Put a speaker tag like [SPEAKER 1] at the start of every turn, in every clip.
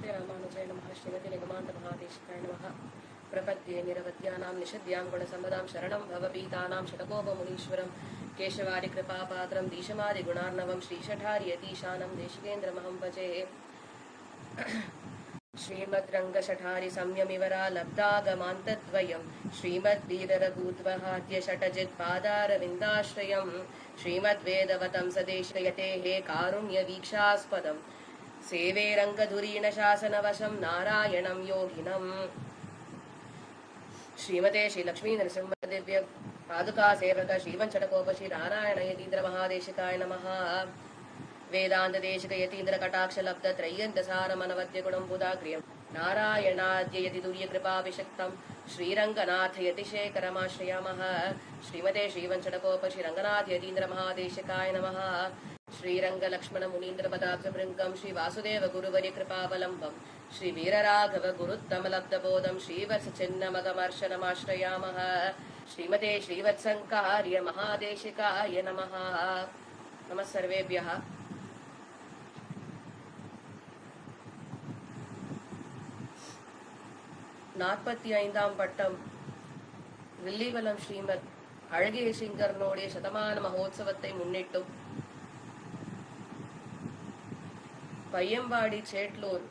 [SPEAKER 1] श्रीमते रामानुजाय नमः। श्रीमते निगमान्त महादेशिकाय नमः। प्रपद्ये निरवद्यानां निषद्यां गुणसम्पदां शरणं भवपीतानां षटकोपमुनीश्वरं केशवारि कृपापात्रं दीशमादिगुणार्णवं श्रीशठार्यतीशानं देशिकेन्द्रमहं भजे। श्रीमद्रङ्गशठारि संयमिवरा लब्धागमान्तद्वयं श्रीमद्वीररघूद्वहाद्य षटजित्पादारविन्दाश्रयं श्रीमद्वेदवतं सदेशयतेः कारुण्यवीक्षास्पदं सेवे रङ्गधुरीणशासनवशं नारायणं योगिनम्। श्रीमते श्रीलक्ष्मी नरसिंहदिव्य पादुका सेवक श्रीवंशटकोप श्री नारायण यतीन्द्र महादेशिकाय नमः। वेदांत देशिक यतीन्द्र कटाक्ष लब्ध त्रय्यंत सारमनवद्य गुणं बुधाग्र्यं नारायणाद्य यति दुर्य कृपाभिषक्तं श्रीरंगनाथ यतिशेखरमाश्रयामः। श्रीमते श्रीवंशटकोप श्री रंगनाथ यतीन्द्र महादेशिकाय नमः। श्रीरंग लक्ष्मण मुनीन्द्र पदाब्जभृङ्गं श्री वासुदेव गुरुवर्य कृपावलम्बं श्री वीरराघव गुरुत्तम लब्धबोधं श्रीवत्स चिन्नमगमर्शनमाश्रयामः। श्रीमते श्रीवत्सङ्कार्य महादेशिकाय नमः। नमः सर्वेभ्यः। 45ஆம் பட்டம் வில்லிவலம் ஸ்ரீமத் அழகிய சிங்கர்னுடைய சதமான மகோத்சவத்தை முன்னிட்டும் பையம்பாடி சேட்லூர்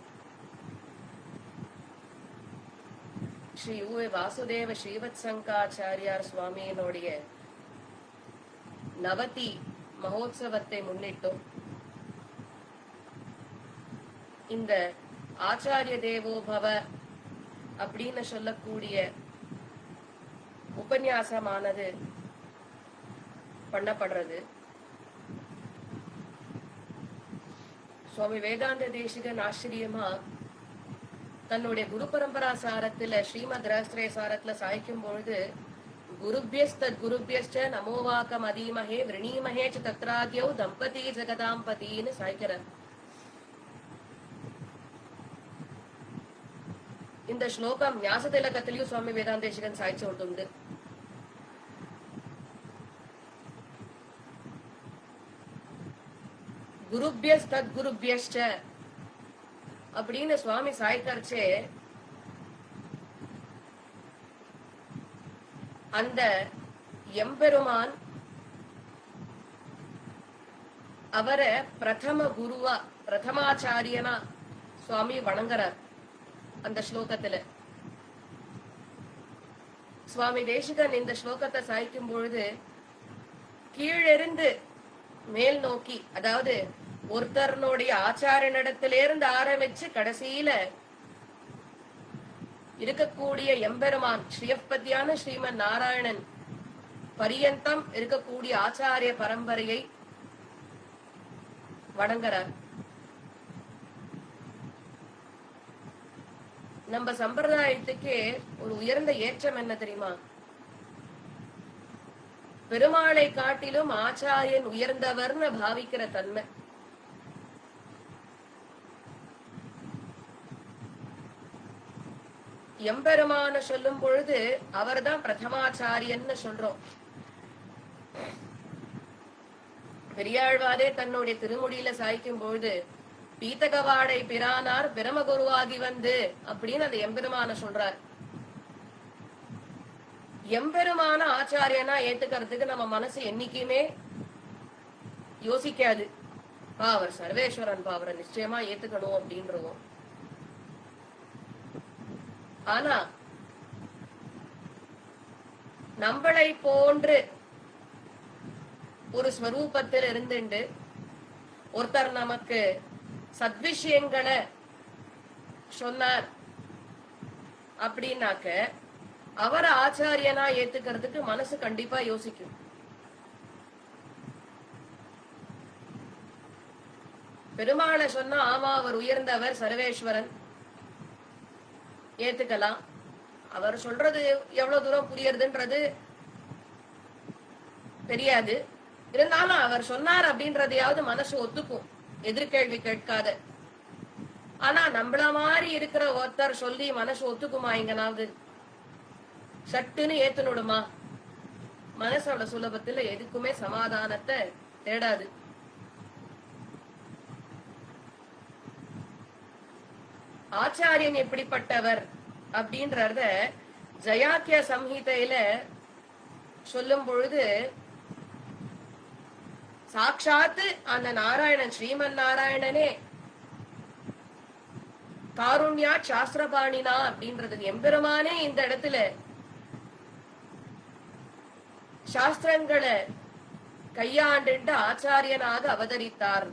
[SPEAKER 1] ஸ்ரீ உ வாசுதேவ ஸ்ரீவத்சங்காச்சாரியார் சுவாமியினுடைய நவதி மகோத்சவத்தை முன்னிட்டும் இந்த ஆச்சாரிய தேவோபவ அப்படின்னு சொல்லக்கூடிய உபன்யாசமானது பண்ணப்படுறது. சுவாமி வேதாந்த தேசிகன் ஆச்சரியமா தன்னுடைய குரு பரம்பரா சாரத்துல ஸ்ரீமத் ரஹஸ்ரய சாரத்துல சாய்க்கும் பொழுது குருபியஸ்தத் குருபியஸ்ச நமோவாக்கம் அதீமஹே விரணீமஹே ச தத்ராத்யௌ தம்பதி ஜெகதாம்பதின்னு சாய்க்கிறார். இந்த ஸ்லோகம் ஞாசதிலகத்திலையும் சுவாமி வேதாந்தேசிகன் சாய்ச்சோட்டுண்டு. குருபியஸ் தத் குருபியஸ்ச அப்படின்னு சுவாமி சாய்க்கர்ச்சே அந்த எம்பெருமான் அவரை பிரதம குருவா பிரதமாச்சாரியனா சுவாமி வணங்குறார். அந்த ஸ்லோகத்துல சுவாமி தேசிகன் இந்த ஸ்லோகத்தை சாய்க்கும் பொழுது கீழிருந்து மேல் நோக்கி, அதாவது ஒருத்தருடைய ஆச்சாரியனிடத்திலிருந்து ஆரம்பிச்சு கடைசியில இருக்கக்கூடிய எம்பெருமான் ஸ்ரீயப்பதியான ஸ்ரீமன் நாராயணன் பரியந்தம் இருக்கக்கூடிய ஆச்சாரிய பரம்பரையை வணங்குறார். நம்ம சம்பிரதாயத்துக்கு ஒரு உயர்ந்த ஏற்றம் என்ன தெரியுமா? பெருமாளை காட்டிலும் ஆச்சாரியன் உயர்ந்தவர்னு பாவிக்கிற தன்மை. எம்பெருமான சொல்லும் பொழுது அவர்தான் பிரதமாச்சாரியன்னு சொல்றோம். பெரியாழ்வாரே தன்னுடைய திருமுடியில சாய்க்கும் பொழுது பீத்தகவாடை பிரானார் பிரமகுருவாகி வந்து அப்படின்னு அந்த எம்பெருமான சொல்றார். எம்பெருமான ஆச்சாரியனா ஏத்துக்கிறதுக்கு நம்ம மனசு என்னைக்குமே யோசிக்காது. அவர் சர்வேஸ்வரன், அவரை நிச்சயமா ஏத்துக்கணும் அப்படின்றோம். ஆனா நம்மளை போன்று ஒரு ஸ்வரூபத்தில் இருந்துண்டு ஒருத்தர் நமக்கு சத்விஷயங்களை சொன்னார் அப்படின்னாக்க அவரை ஆச்சாரியனா ஏத்துக்கிறதுக்கு மனசு கண்டிப்பா யோசிக்கும். பெருமாளை சொன்னா ஆமா அவர் உயர்ந்தவர் சர்வேஸ்வரன் ஏத்துக்கலாம். அவர் சொல்றது எவ்வளவு தூரம் புரியறதுன்றது தெரியாது. இருந்தாலும் அவர் சொன்னார் அப்படின்றதையாவது மனசு ஒத்துக்கும், எதிர்கேள்வி கேட்காத. ஆனா நம்மள மாதிரி இருக்கிற ஒருத்தர் சொல்லி மனசு ஒத்துக்குமா? எங்கனாவது சட்டுன்னு ஏத்துனுடுமா? மனசோட சுலபத்துல எதுக்குமே சமாதானத்தை தேடாது. ஆச்சாரியன் எப்படிப்பட்டவர் அப்படின்றத ஜயாத்திய சம்ஹிதையில சொல்லும் பொழுது சாட்சாத்து அந்த நாராயணன் ஸ்ரீமன் நாராயணனே காருண்யா சாஸ்திரபாணினா அப்படின்றது எம்பெருமானே இந்த இடத்துல சாஸ்திரங்களை கையாண்டு ஆச்சாரியனாக அவதரித்தார்.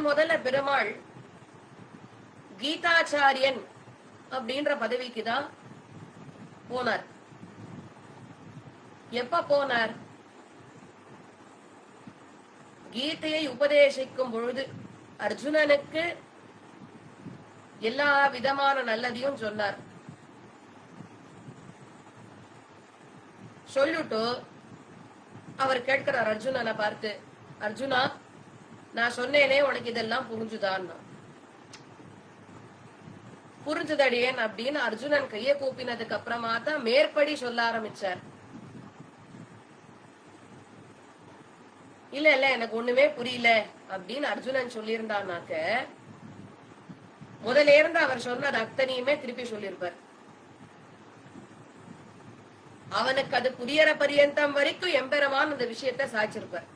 [SPEAKER 1] முதல்ல பெருமாள் கீதாச்சாரியன் அப்படின்ற பதவிக்குதான் போனார். எப்ப போனார்? கீதையை உபதேசிக்கும் பொழுது அர்ஜுனனுக்கு எல்லா விதமான நல்லதையும் சொன்னார். சொல்லிட்டு அவர் கேட்கிறார் அர்ஜுனனை பார்த்து, அர்ஜுனா நான் சொன்னேனே உனக்கு இதெல்லாம் புரிஞ்சுதான்? புரிஞ்சுதடியேன் அப்படின்னு அர்ஜுனன் கைய கூப்பினதுக்கு அப்புறமா தான் மேற்படி சொல்ல ஆரம்பிச்சார். இல்ல எனக்கு ஒண்ணுமே புரியல அப்படின்னு அர்ஜுனன் சொல்லியிருந்தானாக்க முதல்ல இருந்து அவர் சொன்னது அத்தனையுமே திருப்பி சொல்லியிருப்பார். அவனுக்கு அது புரியற பரியந்தம் வரைக்கும் எம்பெருமான் அந்த விஷயத்த சாய்ச்சிருப்பார்.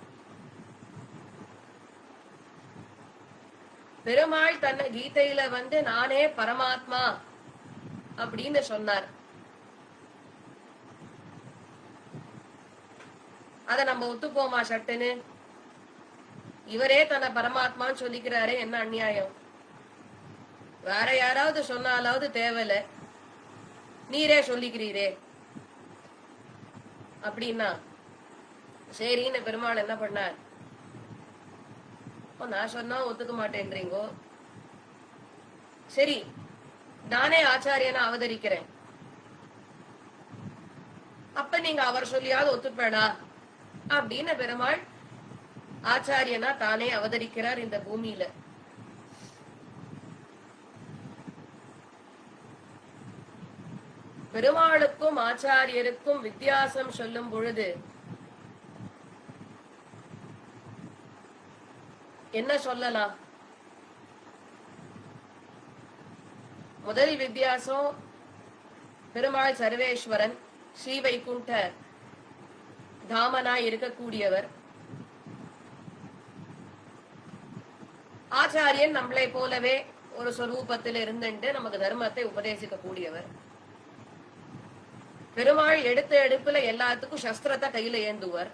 [SPEAKER 1] பெருமாள் தன்னை கீதையில நானே பரமாத்மா அப்படின்னு சொன்னார். அத நம்ம ஒத்துப்போமா சட்டுன்னு? இவரே தன்னை பரமாத்மான்னு சொல்லிக்கிறாரே, என்ன அநியாயம்! வேற யாராவது சொன்னாலாவது தேவையில்ல, நீரே சொல்லிக்கிறீரே அப்படின்னா சரின்னு பெருமாள் என்ன பண்ணார்? நான் சொன்னா ஒத்துக்க மாட்டேன்றீங்கோ, சரி நானே ஆச்சாரியனா அவதரிக்கிறேன், அப்ப நீங்க அவர் சொல்லியாவது ஒத்துப்பேடா அப்படின்னு பெருமாள் ஆச்சாரியனா தானே அவதரிக்கிறார் இந்த பூமியில. பெருமாளுக்கும் ஆச்சாரியருக்கும் வித்தியாசம் சொல்லும் பொழுது என்ன சொல்லலாம்? முதல் வித்தியாசம், பெருமாள் சர்வேஸ்வரன், ஸ்ரீ வைகுண்ட தாமனாய் இருக்கக்கூடியவர். ஆச்சாரியன் நம்மளை போலவே ஒரு சொரூபத்தில் இருந்துட்டு நமக்கு தர்மத்தை உபதேசிக்க கூடியவர். பெருமாள் எடுத்த எடுப்புல எல்லாத்துக்கும் சஸ்திரத்தை கையில ஏந்துவர்.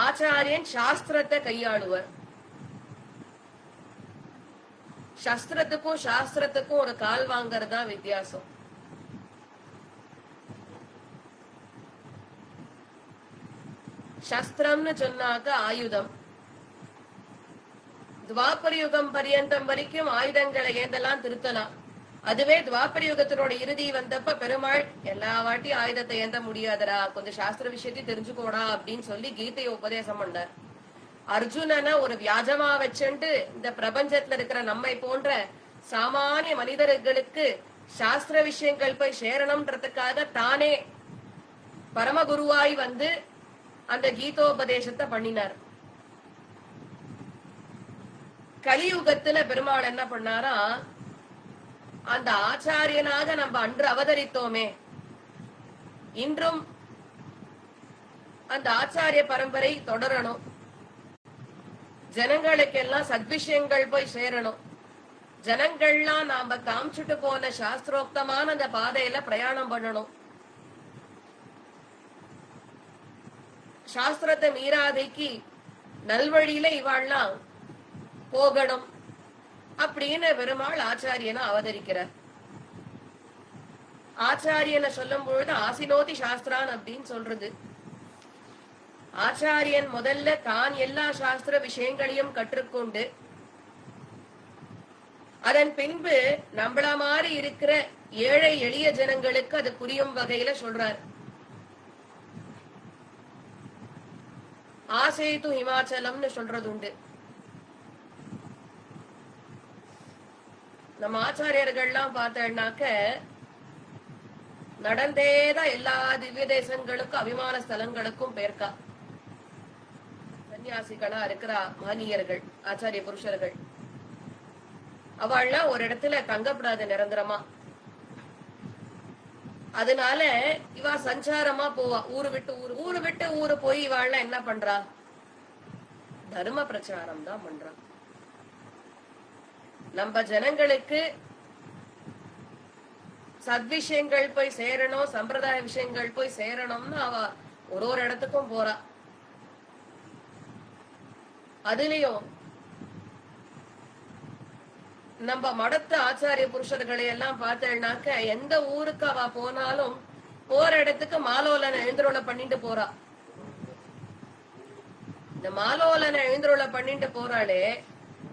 [SPEAKER 1] ஆச்சாரியன் சாஸ்திரத்தை கையாளுவர். சஸ்திரத்துக்கும் சாஸ்திரத்துக்கும் ஒரு கால் வாங்கறதா வித்தியாசம். சஸ்திரம்னு சொன்னாக்க ஆயுதம். துவாபர யுகம் பரியந்தம் வரைக்கும் ஆயுதங்களை ஏந்தலாம், திருத்தலாம். அதுவே துவாபர யுகத்தினோட இறுதி வந்தப்ப பெருமாள் எல்லா வாட்டியும் ஆயுதத்தை ஏந்த முடியாதரா, கொஞ்சம் சாஸ்திர விஷயத்தையும் தெரிஞ்சுக்கோடா அப்படின்னு சொல்லி கீதையை உபதேசம் பண்ணார். அர்ஜுனனை ஒரு வியாஜமா வச்சுட்டு இந்த பிரபஞ்சத்துல இருக்கிற நம்மை போன்ற சாமானிய மனிதர்களுக்கு சாஸ்திர விஷயங்கள் போய் சேரணும்ன்றதுக்காக தானே பரமகுருவாய் அந்த கீதோபதேசத்தை பண்ணினார். கலியுகத்துல பெருமாள் என்ன பண்ணாரா, அந்த ஆச்சாரியனாக நம்ம அன்று அவதரித்தோமே, இன்றும் அந்த ஆச்சாரிய பரம்பரை தொடரணும், ஜனங்களுக்கெல்லாம் சத்விஷயங்கள் போய் சேரணும், ஜனங்கள்லாம் நாம காமிச்சுட்டு போன சாஸ்திரோக்தமான அந்த பாதையில பிரயாணம் பண்ணணும், சாஸ்திரத்தை மீறாதைக்கு நல்வழியில இவாள்லாம் போகணும் அப்படின்னு பெருமாள் ஆச்சாரியனை அவதரிக்கிறார். ஆச்சாரியனை சொல்லும் பொழுது ஆசினோதி சாஸ்திரான் அப்படின்னு சொல்றது. ஆச்சாரியன் முதல்ல தான் எல்லா சாஸ்திர விஷயங்களையும் கற்றுக்கொண்டு அதன் பின்பு நம்மள மாதிரி இருக்கிற ஏழை எளிய ஜனங்களுக்கு அது புரியும் வகையில சொல்றார். ஆசேது ஹிமாச்சலம்னு சொல்றது உண்டு. நம்ம ஆச்சாரியர்கள்லாம் பார்த்தேன்னாக்க நடந்தேதான் எல்லா திவ்ய தேசங்களுக்கும் அபிமான ஸ்தலங்களுக்கும் பேர்க்கா. சன்னியாசிகளா இருக்கிற மகனீயர்கள், ஆச்சாரிய புருஷர்கள், அவள்லாம் ஒரு இடத்துல தங்கப்படாது நிரந்தரமா. அதனால இவ சஞ்சாரமா போவா, ஊரு விட்டு ஊரு போய் இவாள்லாம் என்ன பண்றா? தர்ம பிரச்சாரம் தான் பண்றா. நம்ம ஜனங்களுக்கு சத்விஷயங்கள் போய் சேரணும், சம்பிரதாய விஷயங்கள் போய் சேரணும்னு அவ ஒரு இடத்துக்கும் போறா. அதுலயும் நம்ம மடத்து ஆச்சாரிய புருஷர்களை எல்லாம் பார்த்தேன்னாக்க எந்த ஊருக்கு அவ போனாலும் போற இடத்துக்கு மாலோலனை எழுந்துருள பண்ணிட்டு போறா. இந்த மாலோலனை எழுந்துருள பண்ணிட்டு போறாளே,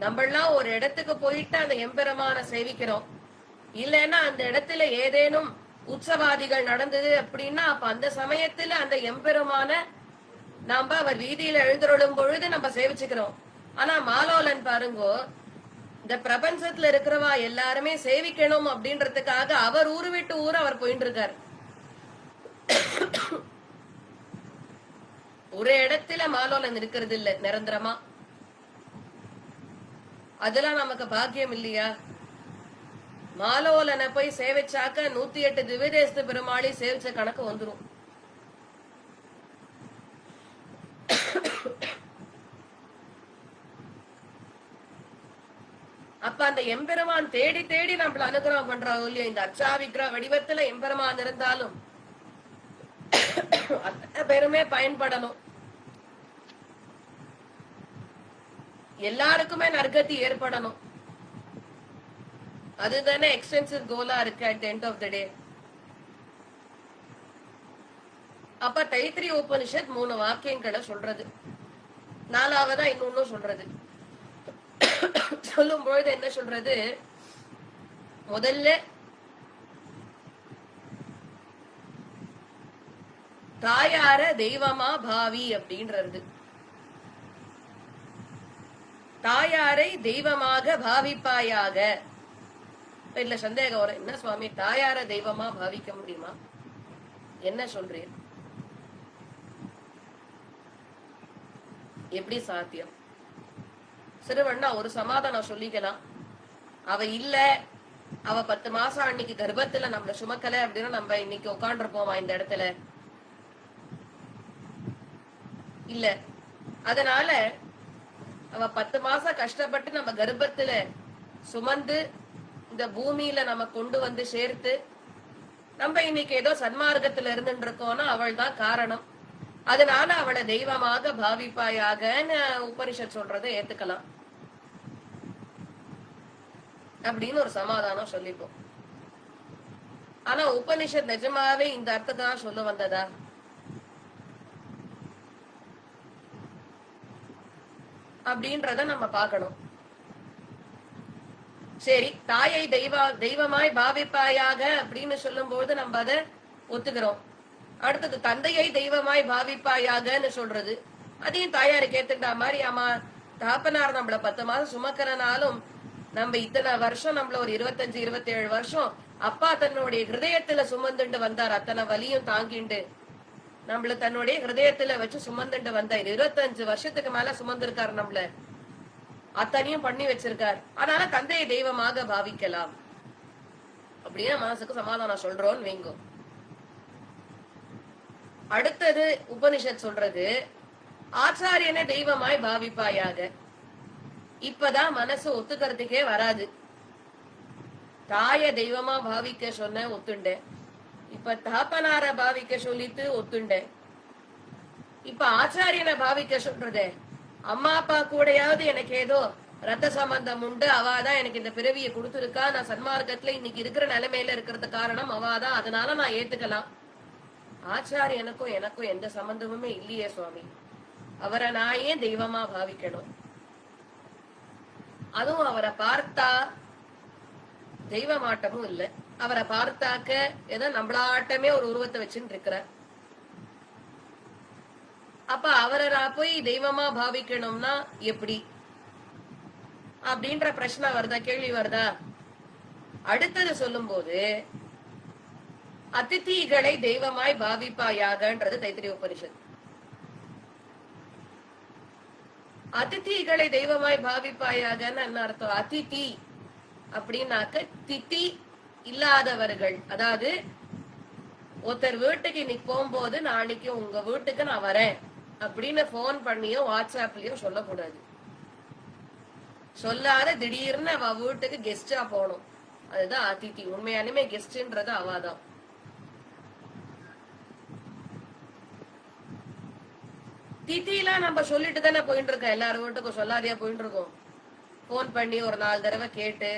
[SPEAKER 1] நம்மளாம் ஒரு இடத்துக்கு போயிட்டு அந்த எம்பெருமான சேவிக்கிறோம். இல்லைன்னா அந்த இடத்துல ஏதேனும் உற்சவாதிகள் நடந்தது அப்படின்னா அப்ப அந்த சமயத்துல அந்த எம்பெருமான நாம அவர் வீதியில எழுந்துருளும் பொழுது நம்ம சேவிச்சுக்கிறோம். ஆனா மாலோலன் பாருங்கோ, இந்த பிரபஞ்சத்துல இருக்கிறவா எல்லாருமே சேவிக்கணும் அப்படின்றதுக்காக அவர் ஊரு விட்டு ஊர் அவர் போயிட்டு இருக்கார். ஒரு இடத்துல மாலோலன் இருக்கிறது இல்ல நிரந்தரமா. அதெல்லாம் நமக்கு பாக்கியம் இல்லையா? மாலோலனை போய் சேவிச்சாக்க 108 திவ்யதேச பெருமாளி சேவிச்ச கணக்கு வந்துரும். அப்ப அந்த எம்பெருமான் தேடி தேடி நம்மள அனுகிரகம் பண்றாங்க இல்லையா? இந்த அர்ச்சா விக்கிரக வடிவத்துல எம்பெருமான் இருந்தாலும் அத்தனை பேருமே பயன்படணும். எல்லாருக்குமே நற்கதி ஏற்படணும். அதுதானே எக்ஸ்டென்சிவ் கோலா இருக்கு அட் எண்ட் ஆஃப் த டே. அப்ப தைத்திரிய உபனிஷத் 3 வாக்கியங்களை சொல்றது. 4வதா இன்னொன்னு சொல்றது. சொல்லும் பொழுது என்ன சொல்றது? முதல்ல தாயார தெய்வமா பாவி அப்படின்றது. தாயாரை தெய்வமாக பாவிப்பாயாக. இல்ல சந்தேகம் வரும், என்ன சுவாமி தாயார தெய்வமா பாவிக்க முடியுமா? என்ன சொல்றீர்? எப்படி சாத்தியம்? சிறுவண்ணா ஒரு சமாதானம் சொல்லிக்கலாம். அவ இல்ல, அவ 10 மாசம் அன்னைக்கு கர்ப்பத்துல நம்மள சுமக்கல அப்படின்னா நம்ம இன்னைக்கு உட்காண்டிருப்போமா இந்த இடத்துல? இல்ல. அதனால அவ 10 மாசம் கஷ்டப்பட்டு நம்ம கர்ப்பத்துல சுமந்து இந்த பூமியில நம்ம கொண்டு வந்து சேர்த்து நம்ம இன்னைக்கு ஏதோ சன்மார்க்கத்துல இருந்துட்டு இருக்கோம்னா அவள் தான் காரணம். அதனால அவளை தெய்வமாக பாவிப்பாயாகன்னு உபனிஷத் சொல்றதை ஏத்துக்கலாம் அப்படின்னு ஒரு சமாதானம் சொல்லிப்போம். ஆனா உபனிஷத் நிஜமாவே இந்த அர்த்தத்தை தான் சொல்ல வந்ததா? அப்படின்றத நம்ம பார்க்கணும். சரி, தாயை தெய்வமாய் பாவிப்பாயாக அப்படின்னு சொல்லும் போது நம்ம அதை ஒத்துக்கிறோம். அடுத்தது தந்தையை தெய்வமாய் பாவிப்பாயாகன்னு சொல்றது, அதையும் தாயாருக்கு ஏத்துட்டா மாதிரி. ஆமா, தாப்பனார் நம்மள 10 மாசம் சுமக்கிறனாலும் நம்ம இத்தனை வருஷம் நம்மள ஒரு 25-27 வருஷம் அப்பா தன்னுடைய ஹிருதயத்துல சுமந்துட்டு வந்தார். அத்தனை வலியும் தாங்கிண்டு நம்மள தன்னுடைய ஹிருதயத்துல வச்சு சுமந்துட்டு வந்தார். 25 வருஷத்துக்கு மேல சுமந்திருக்காரு நம்மள, அத்தனையும் பண்ணி வச்சிருக்கார். அதனால தந்தையை தெய்வமாக பாவிக்கலாம் அப்படின்னு மனசுக்கு சமாதானம் சொல்றோம் வைங்கோ. அடுத்தது உபனிஷத் சொல்றது ஆச்சாரியனை தெய்வமாய் பாவிப்பாயாக. இப்பதான் மனசு ஒத்துக்கிறதுக்கே வராது. தாய தெய்வமா பாவிக்க சொன்ன ஒத்துண்டேன், இப்ப தாப்பனார பாவிக்க சொல்லிட்டு ஒத்துண்டேன், இப்ப ஆச்சாரியனை பாவிக்க சொல்றதே. அம்மா அப்பா கூடயாவது எனக்கு ஏதோ ரத்த சம்பந்தம் உண்டு, அவாதான் எனக்கு இந்த பிறவியை கொடுத்துருக்கா, நான் சன்மார்க்கத்துல இன்னைக்கு இருக்கிற நிலைமையில இருக்கிறது காரணம் அவாதான், அதனால நான் ஏத்துக்கலாம். ஆச்சாரியனுக்கும் எனக்கும் எந்த சம்பந்தமுமே இல்லையே சுவாமி, அவரை நான் ஏன் தெய்வமா பாவிக்கணும்? அதுவும் அவரை பார்த்தா தெய்வமாட்டமும் இல்ல, அவரை பார்த்தாக்க ஏதோ நம்மளாட்டமே ஒரு உருவத்தை வச்சுட்டு இருக்கிற. அப்ப அவரை நான் போய் தெய்வமா பாவிக்கணும்னா எப்படி அப்படின்ற பிரச்சனை வருதா, கேள்வி வருதா? அடுத்தது சொல்லும் போது அதிதிகளை தெய்வமாய் பாவிப்பாயாகன்றது தைத்திரிய உபனிஷத். அதிதிகளை தெய்வமாய் பாவிப்பாயாகன்னு என்ன அர்த்தம்? அதிதி அப்படின்னாக்க திதி இல்லாதவர்கள். அதாவது ஒருத்தர் வீட்டுக்கு இன்னைக்கு போகும்போது நாளைக்கு உங்க வீட்டுக்கு நான் வரேன் அப்படின்னு போன் பண்ணியோ வாட்ஸ்அப்லயோ சொல்லக்கூடாது. சொல்லாத திடீர்னு அவ வீட்டுக்கு கெஸ்டா போகணும். அதுதான் அதிதி. உண்மையாலுமே கெஸ்ட்ன்றது அவாதான். திதிலாம் நம்ம சொல்லிட்டு தானே போயிட்டு இருக்கோம். எல்லாரும் வீட்டுக்கும் சொல்லாதையா போயிட்டு இருக்கோம். போன் பண்ணி ஒரு 4 தடவை கேட்டு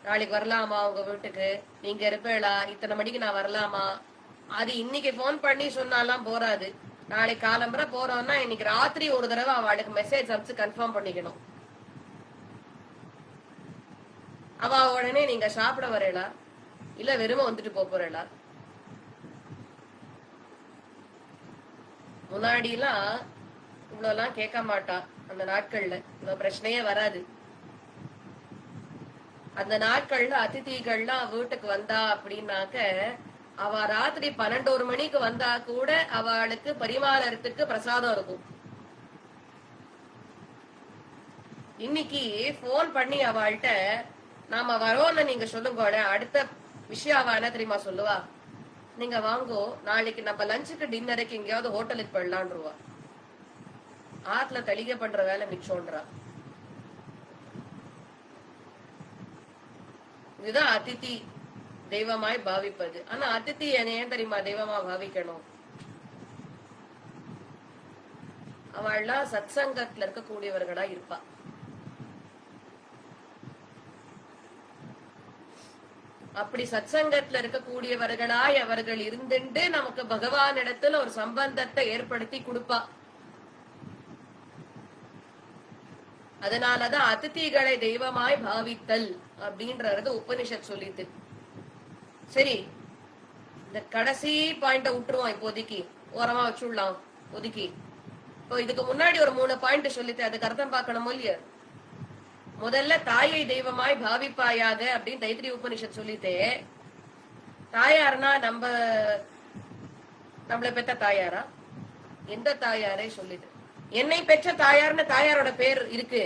[SPEAKER 1] நாளைக்கு வரலாமா உங்க வீட்டுக்கு, நீங்க இருப்பேளா, இத்தனை மணிக்கு நான் வரலாமா. அது இன்னைக்கு போன் பண்ணி சொன்னாலாம் போறாது. நாளைக்கு காலம்பரை போறோம்னா இன்னைக்கு ராத்திரி ஒரு தடவை அவளுக்கு மெசேஜ் அனுப்பிச்சு கன்ஃபார்ம் பண்ணிக்கணும். அவ உடனே நீங்க சாப்பிட வரலா இல்ல வெறும வந்துட்டு போறேளா. முன்னாடி எல்லாம் இவ்வளவு எல்லாம் கேட்க மாட்டா. அந்த நாட்கள்ல இவ்வளவு பிரச்சனையே வராது. அந்த நாட்கள்ல அதிதிகள்லாம் வீட்டுக்கு வந்தா அப்படின்னாக்க அவ ராத்திரி 12 மணிக்கு வந்தா கூட அவளுக்கு பரிமாறத்துக்கு பிரசாதம் இருக்கும். இன்னைக்கு போன் பண்ணி அவள்கிட்ட நாம வரோம்னு நீங்க சொல்லுங்க, அடுத்த விஷயம் அவ என்ன தெரியுமா சொல்லுவா? நீங்க வாங்கோ, நாளைக்கு நம்ம லஞ்சுக்கு டின்னருக்கு எங்கேயாவது ஹோட்டலுக்கு போயிடலான்ருவா. ஆத்துல தளிகை பண்ற வேலை மிச்சோன்றா. இதுதான் அதிதி தெய்வமாய் பாவிப்பது. ஆனா அதிதி ஏன் தெரியுமா தெய்வமா பாவிக்கணும்? அவள்லாம் சத் சங்கத்துல இருக்கக்கூடியவர்களா இருப்பா. அப்படி சத் சங்கத்துல இருக்கக்கூடியவர்களாய் அவர்கள் இருந்துட்டு நமக்கு பகவான் இடத்துல ஒரு சம்பந்தத்தை ஏற்படுத்தி கொடுப்பா. அதனாலதான் அதிதிகளை தெய்வமாய் பாவித்தல் அப்படின்றது உபனிஷத் சொல்லிட்டு. சரி, இந்த கடைசி பாயிண்ட விட்டுருவோம். இப்போதைக்கு ஓரமா வச்சுடலாம் ஒதுக்கி. இப்போ இதுக்கு முன்னாடி ஒரு 3 பாயிண்ட் சொல்லிட்டு அதுக்கு அர்த்தம் பார்க்கணும் இல்லையா? முதல்ல தாயை தெய்வமாய் பாவிப்பாயாக அப்படின்னு தைத்திரி உபனிஷத் சொல்லிட்டு, தாயார்னா நம்மள பெற்ற தாயாரா? எந்த தாயாரே சொல்லிட்டு என்னை பெற்ற தாயார்னு தாயாரோட பேர் இருக்கு.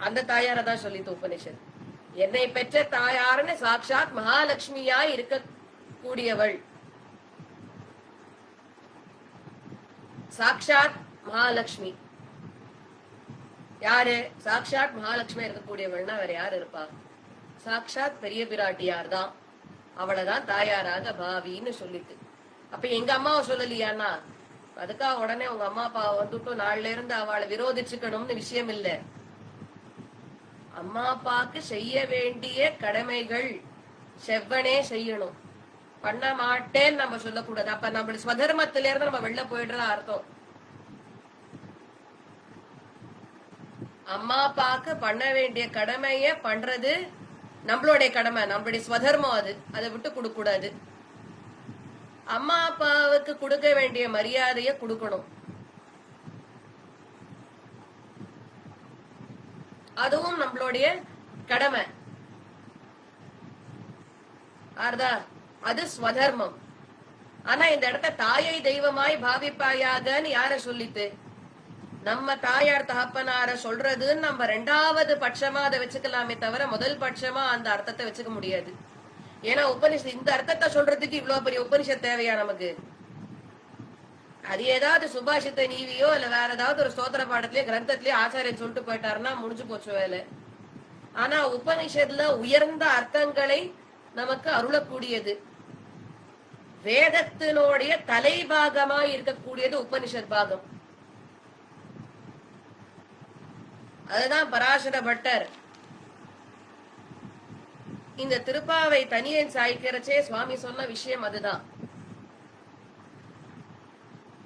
[SPEAKER 1] அந்த தாயார தான் சொல்லிட்டு உபனிஷத். என்னை பெற்ற தாயார்னு சாட்சாத் மகாலட்சுமியா இருக்க கூடியவள். சாட்சாத் மகாலட்சுமி யாரு? சாட்சாத் மகாலட்சுமி இருக்கக்கூடியவள்னா வேற யாரு இருப்பா? சாட்சாத் பெரிய பிராட்டியார் தான். அவளைதான் தாயாராக பாவின்னு சொல்லிட்டு. அப்ப எங்க அம்மாவை சொல்லலையானா அதுக்காக உடனே உங்க அம்மா அப்பா வந்துட்டு நாள்ல இருந்து அவளை விரோதிச்சுக்கணும்னு விஷயம் இல்ல. அம்மா அப்பாவுக்கு செய்ய வேண்டிய கடமைகள் செவ்வனே செய்யணும். பண்ண மாட்டேன்னு நம்ம சொல்லக்கூடாது. அப்ப நம்ம ஸ்வதர்மத்தில இருந்து நம்ம வெளில போயிடுறதா அர்த்தம். அம்மா அப்பாவுக்கு பண்ண வேண்டிய கடமைய பண்றது நம்மளுடைய கடமை, நம்மளுடைய ஸ்வதர்மம். அதை விட்டு கொடுக்க கூடாது. அம்மா அப்பாவுக்கு கொடுக்க வேண்டிய மரியாதைய கொடுக்கணும். அதுவும் நம்மளுடைய கடமை. அது ஸ்வதர்மம். ஆனா இந்த இடத்த தாயை தெய்வமாய் பாவிப்பாயாகன்னு யார சொல்லிட்டு? நம்ம தாயார் தகப்பனார சொல்றதுன்னு நம்ம 2வது பட்சமா அதை வச்சுக்கலாமே தவிர முதல் பட்சமா அந்த அர்த்தத்தை வச்சுக்க முடியாது. ஏன்னா உபனிஷத் இந்த அர்த்தத்தை சொல்றதுக்கு இவ்வளவு பெரிய உபனிஷத் தேவையா நமக்கு? அது ஏதாவது சுபாஷித்த நீவியோ இல்ல வேற ஏதாவது ஒரு ஸ்தோத்திர பாடத்திலேயே கிரந்தத்திலேயே ஆச்சாரியன் சொல்லிட்டு போயிட்டாருன்னா முடிஞ்சு போச்சு வேலை. ஆனா உபனிஷத்துல உயர்ந்த அர்த்தங்களை நமக்கு அருளக்கூடியது. வேதத்தினுடைய தலைபாகமா இருக்கக்கூடியது உபனிஷத் பாகம். அதுதான் பராசர பட்டர் இந்த திருப்பாவை தனியன் சாய்க்கிறச்சே சுவாமி சொன்ன விஷயம் அதுதான்.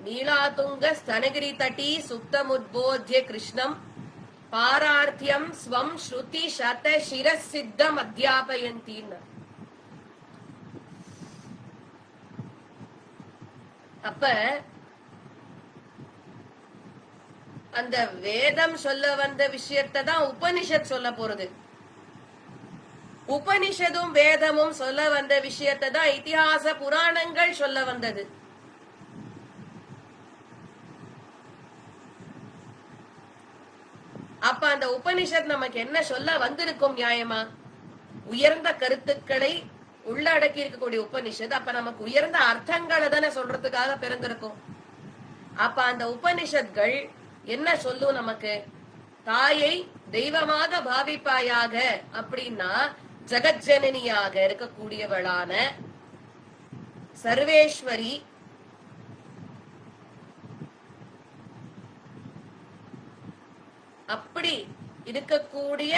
[SPEAKER 1] நீலாதுங்க ஸ்தனகிரி தட்டி சுப்தமுத்போத்ய கிருஷ்ணம் பாரார்த்தியம் ஸ்வம் ஸ்ருதி சத சிரசித்தம் அத்தியாபயந்தின்னு. அப்ப அந்த வேதம் சொல்ல வந்த விஷயத்தை தான் உபனிஷத் சொல்ல போறது. உபனிஷதும் வேதமும் சொல்ல வந்த விஷயத்தை தான் இதிகாச புராணங்கள் சொல்ல வந்தது. அப்ப அந்த உபனிஷத் நமக்கு என்ன சொல்ல வந்திருக்கும்? நியாயமா உயர்ந்த கருத்துக்களை உள்ளடக்கி இருக்கக்கூடிய உபனிஷத் அப்ப நமக்கு உயர்ந்த அர்த்தங்களை தானே சொல்றதுக்காக பிறந்திருக்கும். அப்ப அந்த உபனிஷத்கள் என்ன சொல்லும் நமக்கு? தாயை தெய்வமாக பாவிப்பாயாக அப்படின்னா ஜெகஜனனியாக இருக்கக்கூடியவளான சர்வேஸ்வரி அப்படி இருக்கக்கூடிய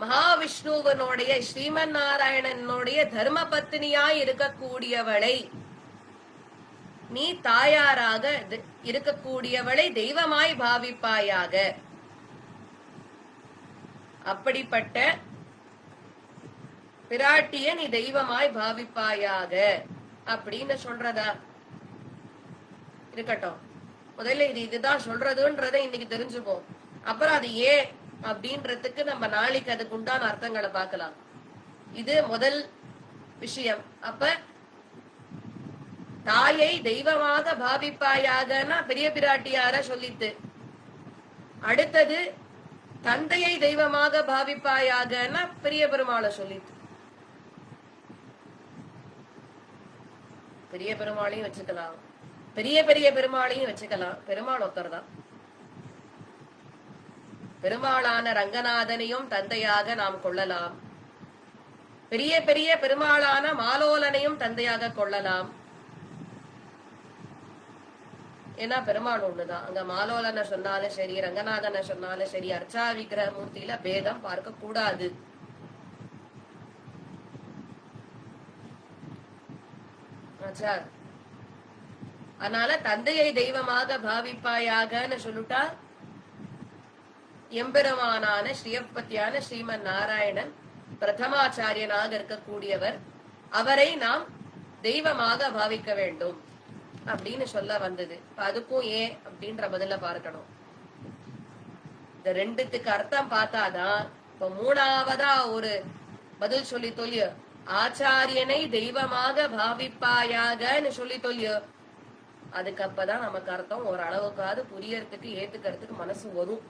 [SPEAKER 1] மகாவிஷ்ணுவனுடைய ஸ்ரீமன் நாராயணனுடைய தர்ம பத்னியாய் இருக்கக்கூடியவளை நீ தாயாராக இருக்கக்கூடியவளை தெய்வமாய் பாவிப்பாயாக. அப்படிப்பட்ட பிராட்டிய நீ தெய்வமாய் பாவிப்பாயாக அப்படின்னு சொல்றதா? இருக்கட்டும், முதல்ல இதுதான் சொல்றதுன்றதை இன்னைக்கு தெரிஞ்சுப்போம். அப்புறம் அது ஏன் அப்படின்றதுக்கு நம்ம நாளைக்கு அதுக்கு உண்டான அர்த்தங்களை பார்க்கலாம். இது முதல் விஷயம். அப்ப தாயை தெய்வமாக பாவிப்பாயாகனா பெரிய பிராட்டியார சொல்லித்து. அடுத்தது தந்தையை தெய்வமாக பாவிப்பாயாகனா பெரிய பெருமாளை சொல்லித்து. பெரிய பெருமாளையும் வச்சுக்கலாம், பெரிய பெரிய பெருமாளையும் வச்சுக்கலாம். பெருமாள் ஒருத்தர் தான். பெருமாளான ரங்கநாதனையும் தந்தையாக நாம் கொள்ளலாம். பெரிய பெரிய பெருமாளான மாலோலனையும் தந்தையாக கொள்ளலாம். ஏன்னா பெருமாள் ஒண்ணுதான். அங்க மாலோலனை சொன்னாலும் சரி, ரங்கநாதனை சொன்னாலும் சரி, அர்ச்சா விக்கிரக மூர்த்தியில பேதம் பார்க்க கூடாது. அதனால தந்தையை தெய்வமாக பாவிப்பாயாகன்னு சொல்லிட்டா எம்பெருமானான ஸ்ரீயப்பத்தியான ஸ்ரீமன் நாராயணன் பிரதமாச்சாரியனாக இருக்கக்கூடியவர், அவரை நாம் தெய்வமாக பாவிக்க வேண்டும் அப்படின்னு சொல்ல வந்தது. அதுக்கும் ஏன் அப்படின்ற பதில பார்க்கணும். இந்த ரெண்டுத்துக்கு அர்த்தம் பார்த்தாதான் இப்ப மூணாவதா ஒரு பதில் சொல்லி தொல்லிய ஆச்சாரியனை தெய்வமாக பாவிப்பாயாகன்னு சொல்லி தொல்லிய. அதுக்கு அப்பதான் நமக்கு அர்த்தம் ஓரளவுக்காவது புரியறதுக்கு ஏத்துக்கிறதுக்கு மனசு வரும்.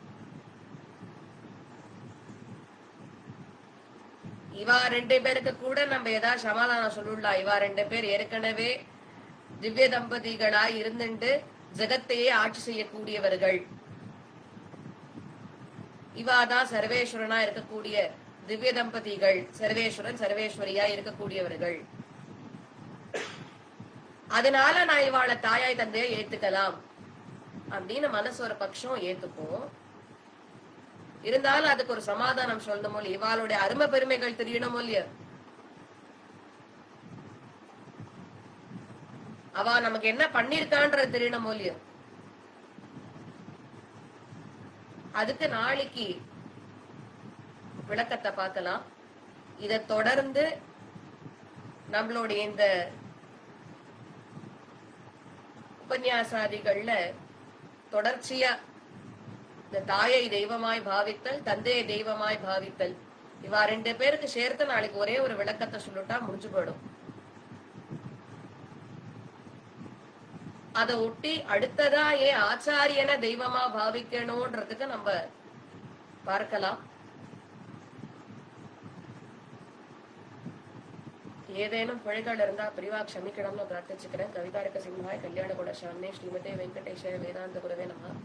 [SPEAKER 1] இவா ரெண்டு பேருக்கு கூட நம்ம ஏதாவது சமாதானம் சொல்லலாம். இவா ரெண்டு பேர் ஏற்கனவே திவ்ய தம்பதிகளாய் இருந்துட்டு ஜெகத்தையே ஆட்சி செய்யக்கூடியவர்கள். இவாதான் சர்வேஸ்வரனா இருக்கக்கூடிய திவ்ய தம்பதிகள், சர்வேஸ்வரன் சர்வேஸ்வரியா இருக்கக்கூடியவர்கள். அதனால நான் இவாளை தாயாய் தந்தையை ஏத்துக்கலாம் அப்படின்னு மனசு ஒரு பட்சம் ஏத்துக்கும். இருந்தாலும் அதுக்கு ஒரு சமாதானம் சொல்லணும். இவாளுடைய அருமை பெருமைகள் தெரியணும் இல்லையா? அவ நமக்கு என்ன பண்ணிருக்கான்றது தெரியணும் இல்லையா? அதுக்கு நாளைக்கு விளக்கத்தை பார்க்கலாம். இத தொடர்ந்து நம்மளுடைய இந்த உபன்யாசாதிகள்ல தொடர்ச்சியா இந்த தாயை தெய்வமாய் பாவித்தல், தந்தையை தெய்வமாய் பாவித்தல், இவா ரெண்டு பேருக்கு சேர்த்து நாளைக்கு ஒரே ஒரு விளக்கத்தை சொல்லிட்டா முடிஞ்சு போயிடும். அதை ஒட்டி அடுத்ததா ஏன் ஆச்சாரியனை தெய்வமா பாவிக்கணும்ன்றதுக்கு நம்ம பார்க்கலாம். ஏதேனும் பிழைகள் இருந்தா பிரிவா க்ஷமிக்கணும்னு பிரார்த்திச்சுக்கிறேன். கவிதாரக சிம்ஹாய் கல்யாண குண சாமி ஸ்ரீமதே வெங்கடேஷ வேதாந்த குருவே நமஹ.